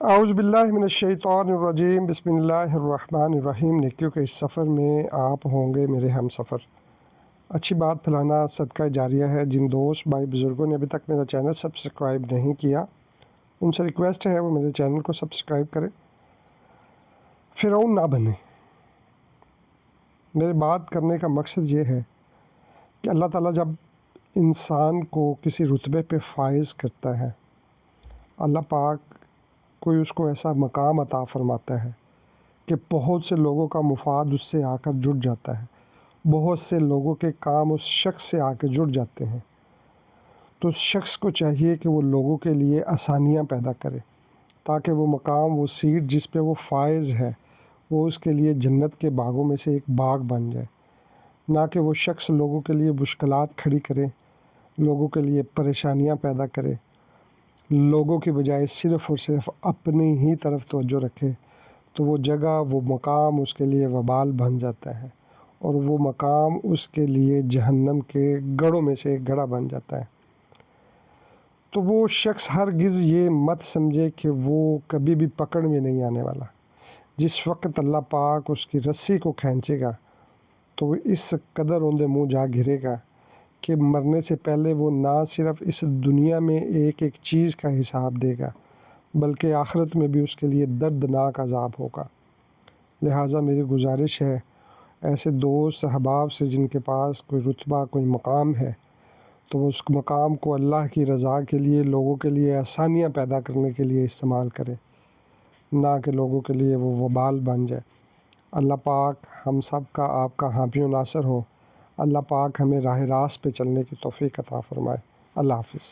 اعوذ باللہ من الشیطان الرجیم، بسم اللہ الرحمن الرحیم۔ نیکیوں کے اس سفر میں آپ ہوں گے میرے ہم سفر۔ اچھی بات پھیلانا صدقہ جاریہ ہے۔ جن دوست بھائی بزرگوں نے ابھی تک میرا چینل سبسکرائب نہیں کیا، ان سے ریکویسٹ ہے وہ میرے چینل کو سبسکرائب کریں، فرعون نہ بنے۔ میرے بات کرنے کا مقصد یہ ہے کہ اللہ تعالیٰ جب انسان کو کسی رتبے پہ فائز کرتا ہے، اللہ پاک کوئی اس کو ایسا مقام عطا فرماتا ہے کہ بہت سے لوگوں کا مفاد اس سے آ کر جڑ جاتا ہے، بہت سے لوگوں کے کام اس شخص سے آ کے جڑ جاتے ہیں، تو اس شخص کو چاہیے کہ وہ لوگوں کے لیے آسانیاں پیدا کرے تاکہ وہ مقام، وہ سیٹ جس پہ وہ فائز ہے، وہ اس کے لیے جنت کے باغوں میں سے ایک باغ بن جائے، نہ کہ وہ شخص لوگوں کے لیے مشکلات کھڑی کرے، لوگوں کے لیے پریشانیاں پیدا کرے، لوگوں کی بجائے صرف اور صرف اپنی ہی طرف توجہ رکھے، تو وہ جگہ، وہ مقام اس کے لیے وبال بن جاتا ہے، اور وہ مقام اس کے لیے جہنم کے گڑھوں میں سے ایک گڑھا بن جاتا ہے۔ تو وہ شخص ہرگز یہ مت سمجھے کہ وہ کبھی بھی پکڑ میں نہیں آنے والا۔ جس وقت اللہ پاک اس کی رسی کو کھینچے گا تو وہ اس قدر اوندے منہ جا گرے گا کہ مرنے سے پہلے وہ نہ صرف اس دنیا میں ایک ایک چیز کا حساب دے گا، بلکہ آخرت میں بھی اس کے لیے دردناک عذاب ہوگا۔ لہٰذا میری گزارش ہے ایسے دوست احباب سے جن کے پاس کوئی رتبہ، کوئی مقام ہے، تو وہ اس مقام کو اللہ کی رضا کے لیے، لوگوں کے لیے آسانیاں پیدا کرنے کے لیے استعمال کرے، نہ کہ لوگوں کے لیے وہ وبال بن جائے۔ اللہ پاک ہم سب کا، آپ کا حامی و ناصر ہو۔ اللہ پاک ہمیں راہ راست پہ چلنے کی توفیق عطا فرمائے۔ اللہ حافظ۔